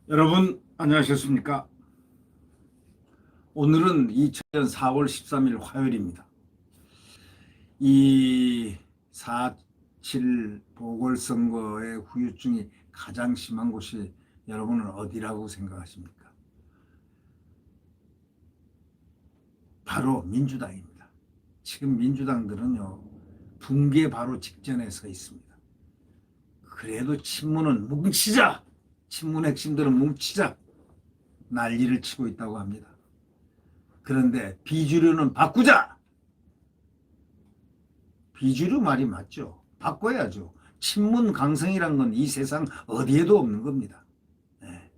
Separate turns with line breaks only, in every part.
여러분 안녕하셨습니까? 오늘은 2000년 4월 13일 화요일입니다. 이 4.7 보궐선거의 후유증이 가장 심한 곳이 여러분은 어디라고 생각하십니까? 바로 민주당입니다. 지금 민주당들은요, 붕괴 바로 직전에 서 있습니다. 그래도 친문은 뭉치자! 친문 핵심들은 뭉치자! 난리를 치고 있다고 합니다. 그런데 비주류는 바꾸자! 비주류 말이 맞죠. 바꿔야죠. 친문 강성이란 건 이 세상 어디에도 없는 겁니다. 네.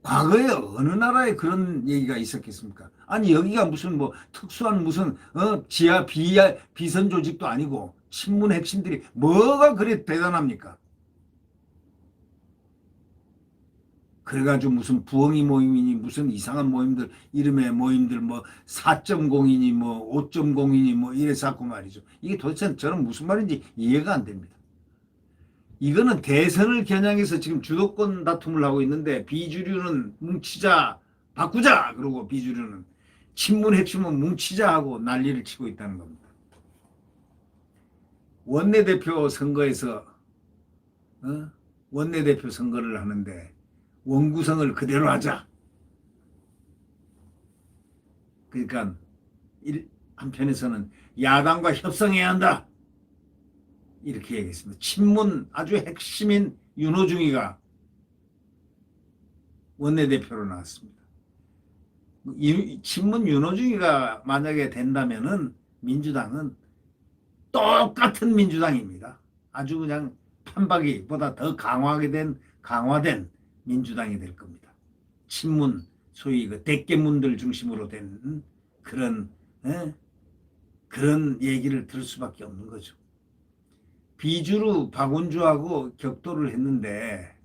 과거에 어느 나라에 그런 얘기가 있었겠습니까? 아니 여기가 무슨 뭐 특수한 무슨 지하 비선 조직도 아니고 친문 핵심들이 뭐가 그래 대단합니까? 그래가지고 무슨 부엉이 모임이니 무슨 이상한 모임들 이름의 모임들 뭐 4.0이니 뭐 5.0이니 뭐 이래서 자꾸 말이죠. 이게 도대체 저는 무슨 말인지 이해가 안 됩니다. 이거는 대선을 겨냥해서 지금 주도권 다툼을 하고 있는데 비주류는 뭉치자 바꾸자 그러고 비주류는 친문 핵심은 뭉치자 하고 난리를 치고 있다는 겁니다. 원내대표 선거에서 원내대표 선거를 하는데 원구성을 그대로 하자. 그러니까 한편에서는 야당과 협상해야 한다. 이렇게 얘기했습니다. 친문 아주 핵심인 윤호중이가 원내대표로 나왔습니다. 친문 윤호중이가 만약에 된다면은 민주당은 똑같은 민주당입니다. 아주 그냥 판박이보다 더 강화된 민주당이 될 겁니다. 친문 소위 그 대깨문들 중심으로 된 그런 그런 얘기를 들을 수밖에 없는 거죠. 비주류 박원주하고 격돌을 했는데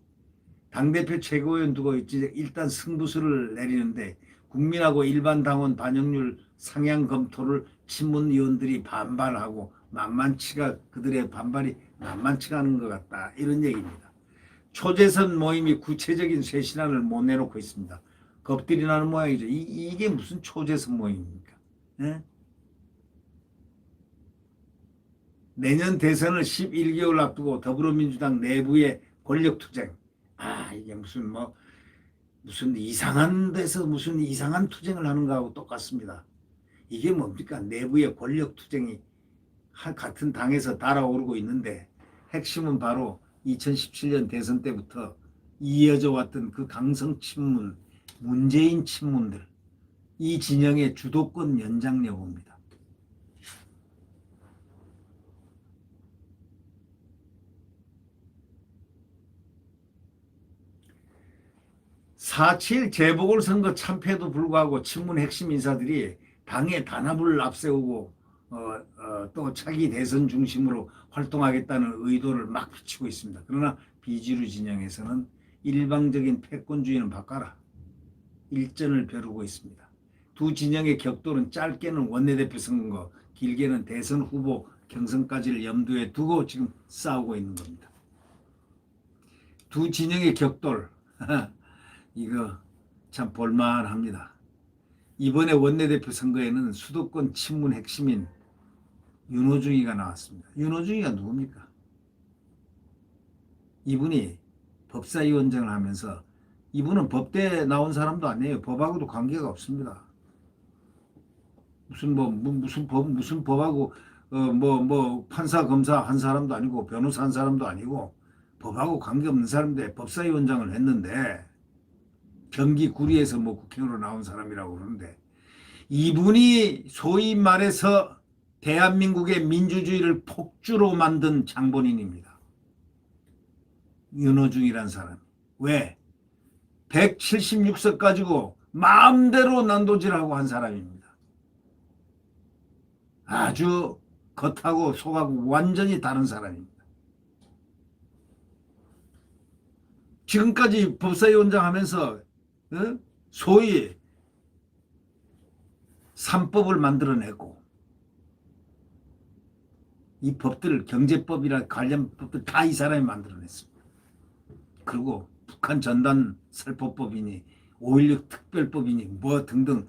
당대표 최고위원 두고 일단 승부수를 내리는데 국민하고 일반 당원 반영률 상향 검토를 친문위원들이 반발하고 그들의 반발이 만만치가 않은 것 같다. 이런 얘기입니다. 초재선 모임이 구체적인 쇄신안을 못 내놓고 있습니다. 겁들이 나는 모양이죠. 이게 무슨 초재선 모임입니까? 예? 내년 대선을 11개월 앞두고 더불어민주당 내부의 권력투쟁. 이게 무슨 이상한 데서 무슨 이상한 투쟁을 하는 거하고 똑같습니다. 이게 뭡니까? 내부의 권력투쟁이 같은 당에서 달아오르고 있는데 핵심은 바로 2017년 대선 때부터 이어져 왔던 그 강성 친문, 문재인 친문들, 이 진영의 주도권 연장 여부입니다. 4.7 재보궐선거 참패에도 불구하고 친문 핵심 인사들이 당의 단합을 앞세우고 또 차기 대선 중심으로 활동하겠다는 의도를 막 비치고 있습니다. 그러나 비주류 진영에서는 일방적인 패권주의는 바꿔라. 일전을 벼르고 있습니다. 두 진영의 격돌은 짧게는 원내대표 선거, 길게는 대선 후보 경선까지를 염두에 두고 지금 싸우고 있는 겁니다. 두 진영의 격돌 이거 참 볼만합니다. 이번에 원내대표 선거에는 수도권 친문 핵심인 윤호중이가 나왔습니다. 윤호중이가 누굽니까? 이분이 법사위원장을 하면서 이분은 법대 나온 사람도 아니에요. 법하고도 관계가 없습니다. 무슨 법하고 판사 검사 한 사람도 아니고 변호사 한 사람도 아니고 법하고 관계없는 사람인데 법사위원장을 했는데 경기 구리에서 국회의원으로 나온 사람이라고 그러는데 이분이 소위 말해서 대한민국의 민주주의를 폭주로 만든 장본인입니다. 윤호중이란 사람. 왜? 176석 가지고 마음대로 난도질하고 한 사람입니다. 아주 겉하고 속하고 완전히 다른 사람입니다. 지금까지 법사위원장 하면서 소위 3법을 만들어내고 이 법들 경제법이나 관련 법들 다 이 사람이 만들어냈습니다. 그리고 북한 전단 살포법이니 5.16 특별법이니 뭐 등등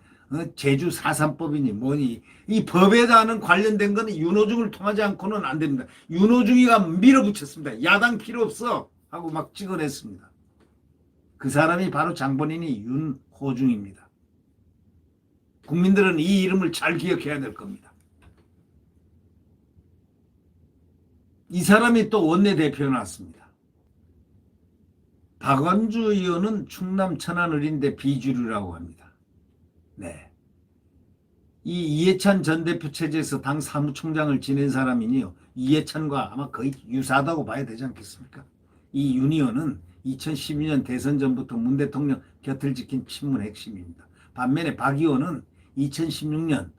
제주 4.3법이니 뭐니 이 법에다는 관련된 거는 윤호중을 통하지 않고는 안 됩니다. 윤호중이가 밀어붙였습니다. 야당 필요 없어 하고 막 찍어냈습니다. 그 사람이 바로 장본인이 윤호중입니다. 국민들은 이 이름을 잘 기억해야 될 겁니다. 이 사람이 또 원내대표에 나왔습니다. 박원주 의원은 충남 천안의리인데 비주류라고 합니다. 네. 이 이해찬 전 대표 체제에서 당 사무총장을 지낸 사람이니요. 이해찬과 아마 거의 유사하다고 봐야 되지 않겠습니까? 이 윤 의원은 2012년 대선 전부터 문 대통령 곁을 지킨 친문 핵심입니다. 반면에 박 의원은 2016년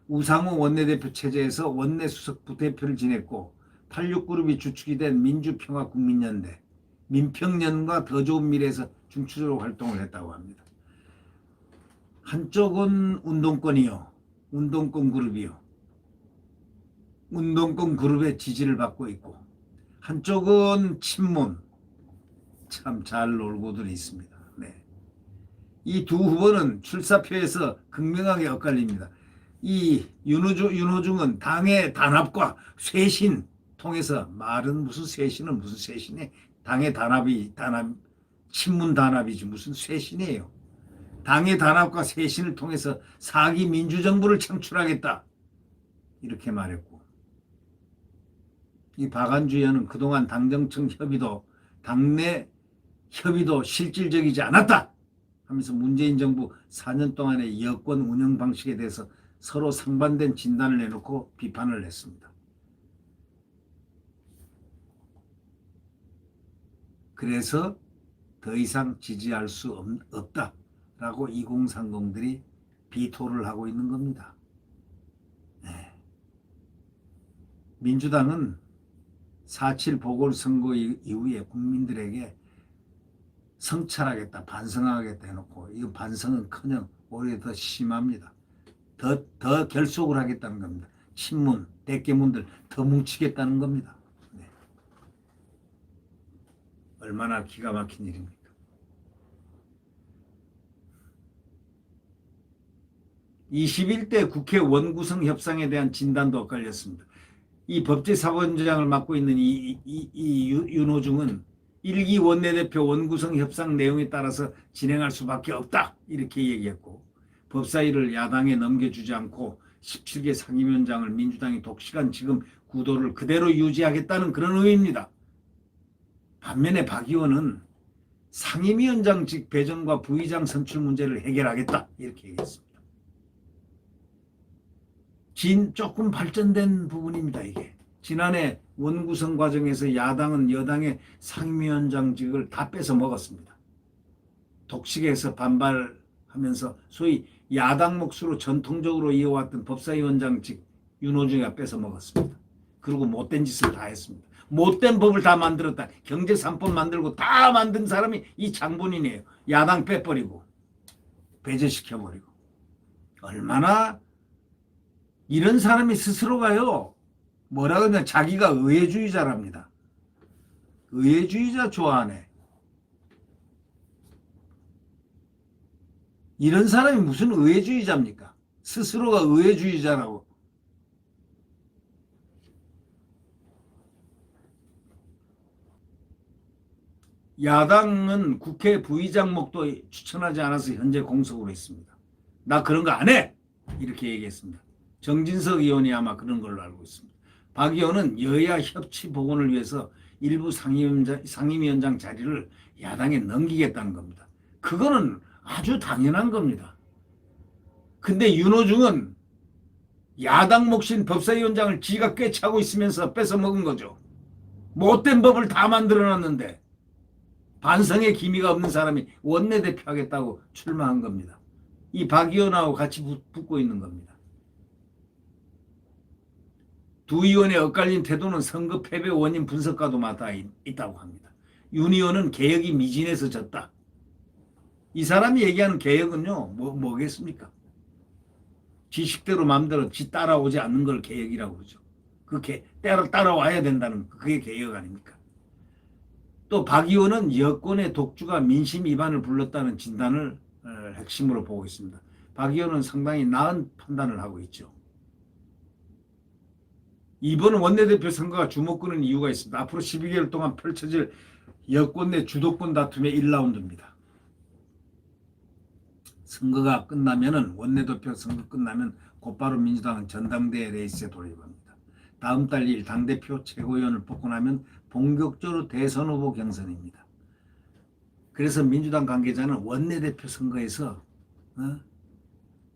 우상호 원내대표 체제에서 원내수석 부대표를 지냈고 86그룹이 주축이 된 민주평화국민연대, 민평연과 더 좋은 미래에서 중추적으로 활동을 했다고 합니다. 한쪽은 운동권이요. 운동권 그룹이요. 운동권 그룹의 지지를 받고 있고 한쪽은 친문. 참 잘 놀고들 있습니다. 네. 이 두 후보는 출사표에서 극명하게 엇갈립니다. 이 윤호중은 당의 단합과 쇄신 통해서 말은 무슨 쇄신은 무슨 쇄신에 당의 단합 친문 단합이지 무슨 쇄신이에요. 당의 단합과 쇄신을 통해서 4기 민주정부를 창출하겠다 이렇게 말했고 이 박완주 의원은 그동안 당정청 협의도 당내 협의도 실질적이지 않았다 하면서 문재인 정부 4년 동안의 여권 운영 방식에 대해서 서로 상반된 진단을 내놓고 비판을 했습니다. 그래서 더 이상 지지할 수 없다라고 2030들이 비토를 하고 있는 겁니다. 네. 민주당은 4.7 보궐선거 이후에 국민들에게 성찰하겠다, 반성하겠다 해놓고 이 반성은커녕 오히려 더 심합니다. 더 결속을 하겠다는 겁니다. 친문, 대깨문들 더 뭉치겠다는 겁니다. 네. 얼마나 기가 막힌 일입니까? (21대) 국회 원구성 협상에 대한 진단도 엇갈렸습니다. 이 법제사법원장을 맡고 있는 윤호중은 1기 원내대표 원구성 협상 내용에 따라서 진행할 수밖에 없다 이렇게 얘기했고 법사위를 야당에 넘겨주지 않고 17개 상임위원장을 민주당이 독식한 지금 구도를 그대로 유지하겠다는 그런 의미입니다. 반면에 박 의원은 상임위원장직 배정과 부의장 선출 문제를 해결하겠다 이렇게 얘기했습니다. 조금 발전된 부분입니다. 이게 지난해 원구성 과정에서 야당은 여당의 상임위원장직을 다 뺏어 먹었습니다. 독식에서 반발하면서 소위 야당 몫으로 전통적으로 이어왔던 법사위원장직 윤호중이가 뺏어 먹었습니다. 그리고 못된 짓을 다 했습니다. 못된 법을 다 만들었다. 경제 3법 만들고 다 만든 사람이 이 장본인이에요. 야당 빼버리고 배제시켜버리고. 얼마나 이런 사람이 스스로가요. 뭐라 그러냐 자기가 의회주의자랍니다. 의회주의자 좋아하네. 이런 사람이 무슨 의회주의자입니까? 스스로가 의회주의자라고. 야당은 국회 부의장목도 추천하지 않아서 현재 공석으로 있습니다. 나 그런 거 안 해! 이렇게 얘기했습니다. 정진석 의원이 아마 그런 걸로 알고 있습니다. 박 의원은 여야 협치 복원을 위해서 일부 상임위원장 자리를 야당에 넘기겠다는 겁니다. 그거는 아주 당연한 겁니다. 근데 윤호중은 야당 몫인 법사위원장을 지가 꿰차고 있으면서 뺏어먹은 거죠. 못된 법을 다 만들어놨는데 반성의 기미가 없는 사람이 원내대표 하겠다고 출마한 겁니다. 이 박 의원하고 같이 붙고 있는 겁니다. 두 의원의 엇갈린 태도는 선거 패배 원인 분석과도 맞닿아 있다고 합니다. 윤 의원은 개혁이 미진해서 졌다. 이 사람이 얘기하는 개혁은요, 뭐겠습니까? 지식대로 마음대로 지 따라오지 않는 걸 개혁이라고 그러죠. 그게 따라와야 된다는 그게 개혁 아닙니까? 또 박 의원은 여권의 독주가 민심 위반을 불렀다는 진단을 핵심으로 보고 있습니다. 박 의원은 상당히 나은 판단을 하고 있죠. 이번 원내대표 선거가 주목끄는 이유가 있습니다. 앞으로 12개월 동안 펼쳐질 여권 내 주도권 다툼의 1라운드입니다. 선거가 끝나면은 원내대표 선거 끝나면 곧바로 민주당은 전당대회 레이스에 돌입합니다. 다음 달 2일 당대표 최고위원을 뽑고 나면 본격적으로 대선 후보 경선입니다. 그래서 민주당 관계자는 원내대표 선거에서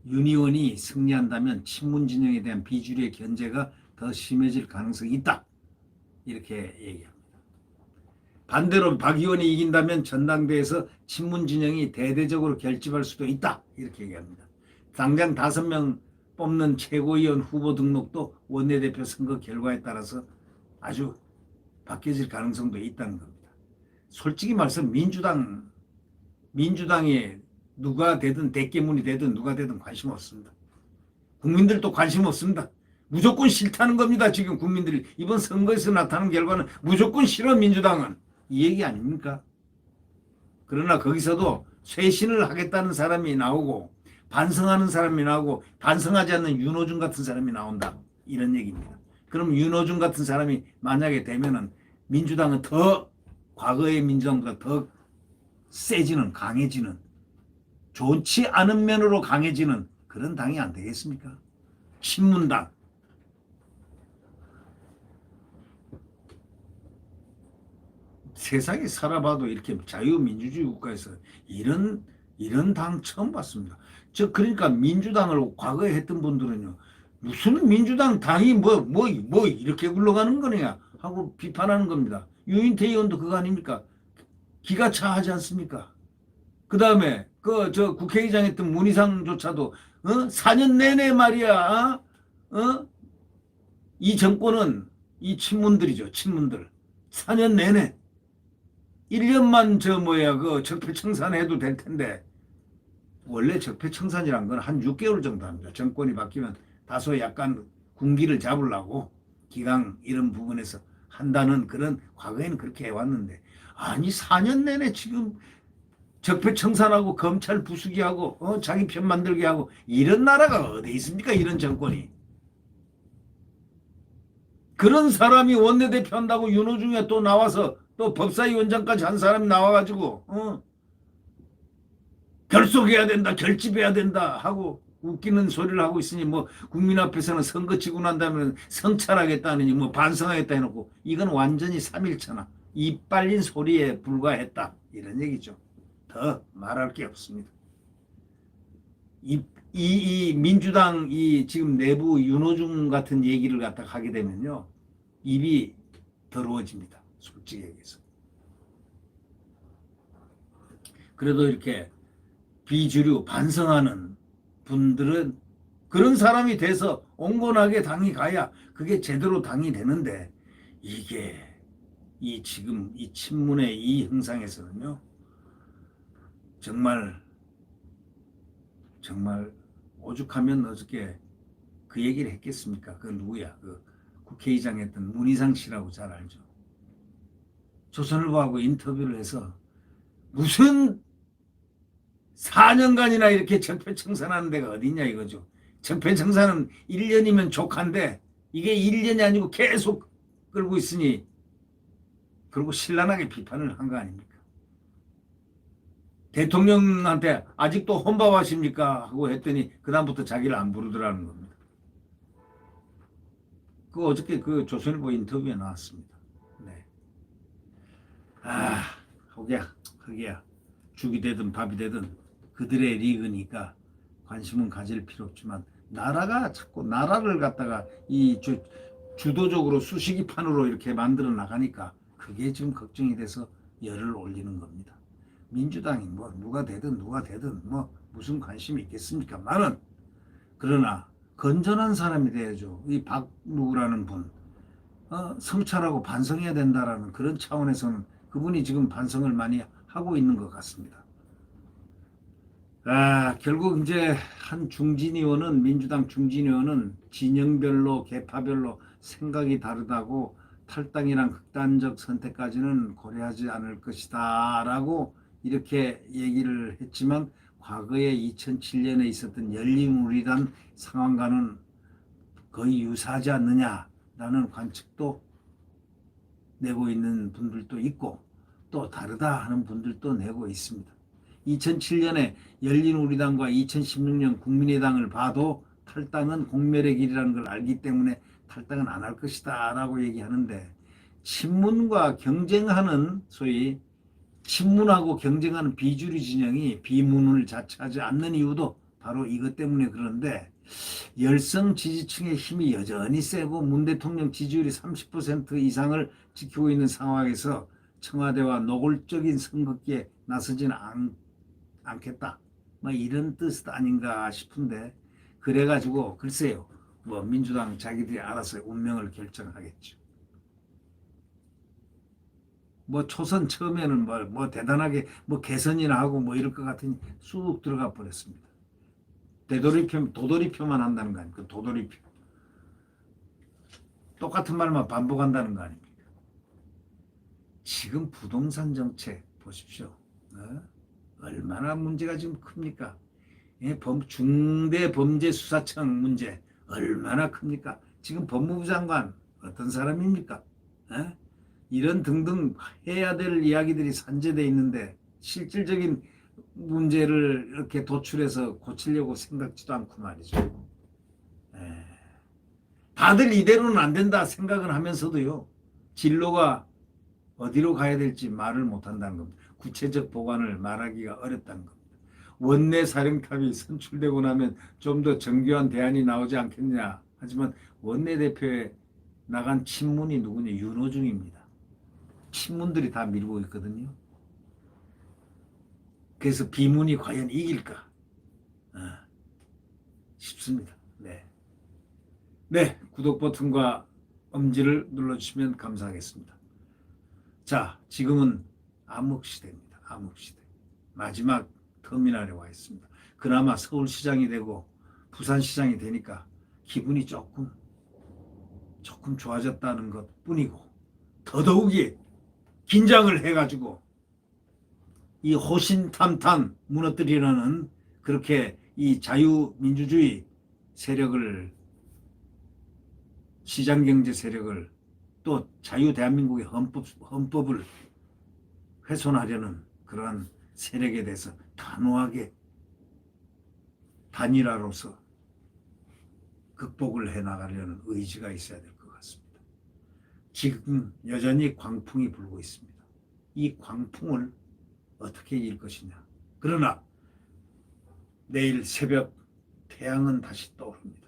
윤 의원이 승리한다면 친문 진영에 대한 비주류의 견제가 더 심해질 가능성이 있다. 이렇게 얘기합니다. 반대로 박 의원이 이긴다면 전당대회에서 친문 진영이 대대적으로 결집할 수도 있다. 이렇게 얘기합니다. 당장 5명 뽑는 최고위원 후보 등록도 원내대표 선거 결과에 따라서 아주 바뀌어질 가능성도 있다는 겁니다. 솔직히 말해서 민주당에 누가 되든 대깨문이 되든 누가 되든 관심 없습니다. 국민들도 관심 없습니다. 무조건 싫다는 겁니다. 지금 국민들이 이번 선거에서 나타난 결과는 무조건 싫어 민주당은. 이 얘기 아닙니까? 그러나 거기서도 쇄신을 하겠다는 사람이 나오고 반성하는 사람이 나오고 반성하지 않는 윤호중 같은 사람이 나온다. 이런 얘기입니다. 그럼 윤호중 같은 사람이 만약에 되면은 민주당은 더 과거의 민주당보다 더 세지는 강해지는 좋지 않은 면으로 강해지는 그런 당이 안 되겠습니까? 친문당. 세상에 살아봐도 이렇게 자유민주주의 국가에서 이런 당 처음 봤습니다. 그러니까 민주당을 과거에 했던 분들은요, 무슨 민주당 당이 뭐 이렇게 굴러가는 거냐 하고 비판하는 겁니다. 유인태 의원도 그거 아닙니까? 기가 차하지 않습니까? 그 다음에 저 국회의장 했던 문희상조차도 4년 내내 말이야. 이 정권은 이 친문들이죠. 친문들. 4년 내내 1년만 적폐청산해도 될 텐데 원래 적폐청산이란 건 한 6개월 정도 합니다. 정권이 바뀌면 다소 약간 군기를 잡으려고 기강 이런 부분에서 한다는 그런 과거에는 그렇게 해왔는데 아니 4년 내내 지금 적폐청산하고 검찰 부수기하고 자기 편 만들게 하고 이런 나라가 어디 있습니까? 이런 정권이. 그런 사람이 원내대표 한다고 윤호중에 또 나와서 또 법사위원장까지 한 사람이 나와가지고 결속해야 된다 결집해야 된다 하고 웃기는 소리를 하고 있으니 뭐 국민 앞에서는 선거 치고 난 다음에 성찰하겠다느니 뭐 반성하겠다 해놓고 이건 완전히 3일차나 입 빨린 소리에 불과했다 이런 얘기죠. 더 말할 게 없습니다. 이 민주당 지금 내부 윤호중 같은 얘기를 갖다 하게 되면요 입이 더러워집니다. 솔직히 얘기해서. 그래도 이렇게 비주류 반성하는 분들은 그런 사람이 돼서 온건하게 당이 가야 그게 제대로 당이 되는데 이게 지금 이 친문의 이 형상에서는요 정말 오죽하면 어저께 그 얘기를 했겠습니까? 그 누구야? 그 국회의장 했던 문희상 씨라고 잘 알죠. 조선일보하고 인터뷰를 해서 무슨 4년간이나 이렇게 적폐청산하는 데가 어디냐 이거죠. 적폐청산은 1년이면 족한데 이게 1년이 아니고 계속 끌고 있으니 그리고 신랄하게 비판을 한 거 아닙니까? 대통령한테 아직도 혼밥하십니까? 하고 했더니 그다음부터 자기를 안 부르더라는 겁니다. 어저께 그 조선일보 인터뷰에 나왔습니다. 네. 흑이야. 죽이 되든 밥이 되든 그들의 리그니까 관심은 가질 필요 없지만 나라가 자꾸 나라를 갖다가 주도적으로 수시기판으로 이렇게 만들어 나가니까 그게 지금 걱정이 돼서 열을 올리는 겁니다. 민주당이 뭐 누가 되든 뭐 무슨 관심이 있겠습니까? 나는 그러나 건전한 사람이 돼야죠. 이 박누구라는 분 성찰하고 반성해야 된다라는 그런 차원에서는 그분이 지금 반성을 많이 하고 있는 것 같습니다. 결국 이제 한 민주당 중진 의원은 진영별로 계파별로 생각이 다르다고 탈당이란 극단적 선택까지는 고려하지 않을 것이다 라고 이렇게 얘기를 했지만, 과거에 2007년에 있었던 열린우리당 상황과는 거의 유사하지 않느냐라는 관측도 내고 있는 분들도 있고, 또 다르다 하는 분들도 내고 있습니다. 2007년에 열린우리당과 2016년 국민의당을 봐도 탈당은 공멸의 길이라는 걸 알기 때문에 탈당은 안 할 것이다 라고 얘기하는데, 친문과 경쟁하는, 소위 친문하고 경쟁하는 비주류 진영이 비문을 자처하지 않는 이유도 바로 이것 때문에 그런데, 열성 지지층의 힘이 여전히 세고 문 대통령 지지율이 30% 이상을 지키고 있는 상황에서 청와대와 노골적인 선긋기에 나서지는 않겠다, 뭐 이런 뜻 아닌가 싶은데, 그래가지고 글쎄요, 뭐 민주당 자기들이 알아서 운명을 결정하겠죠. 뭐 초선 처음에는 뭐 대단하게 뭐 개선이나 하고 뭐 이럴 것 같으니 쑥 들어가 버렸습니다. 도돌이표만 한다는 거 아닙니까? 도돌이표. 똑같은 말만 반복한다는 거 아닙니까? 지금 부동산 정책 보십시오. 얼마나 문제가 지금 큽니까? 중대범죄수사청 문제 얼마나 큽니까? 지금 법무부 장관 어떤 사람입니까? 이런 등등 해야 될 이야기들이 산재되어 있는데 실질적인 문제를 이렇게 도출해서 고치려고 생각지도 않고 말이죠. 다들 이대로는 안 된다 생각을 하면서도요, 진로가 어디로 가야 될지 말을 못한다는 겁니다. 구체적 보관을 말하기가 어렵다는 겁니다. 원내 사령탑이 선출되고 나면 좀 더 정교한 대안이 나오지 않겠냐. 하지만 원내대표에 나간 친문이 누구냐? 윤호중입니다. 친문들이 다 밀고 있거든요. 그래서 비문이 과연 이길까 싶습니다. 네, 구독 버튼과 엄지를 눌러주시면 감사하겠습니다. 자, 지금은 암흑시대입니다. 암흑시대. 마지막 터미널에 와 있습니다. 그나마 서울시장이 되고 부산시장이 되니까 기분이 조금 좋아졌다는 것 뿐이고, 더더욱이 긴장을 해가지고 이 호신탐탐 무너뜨리려는, 그렇게 이 자유민주주의 세력을, 시장경제 세력을, 또 자유대한민국의 헌법을 훼손하려는 그러한 세력에 대해서 단호하게 단일화로서 극복을 해나가려는 의지가 있어야 될 것 같습니다. 지금 여전히 광풍이 불고 있습니다. 이 광풍을 어떻게 이길 것이냐. 그러나 내일 새벽 태양은 다시 떠오릅니다.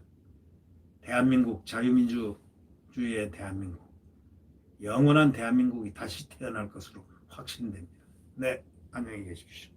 대한민국, 자유민주주의의 대한민국, 영원한 대한민국이 다시 태어날 것으로 확신됩니다. 네, 안녕히 계십시오.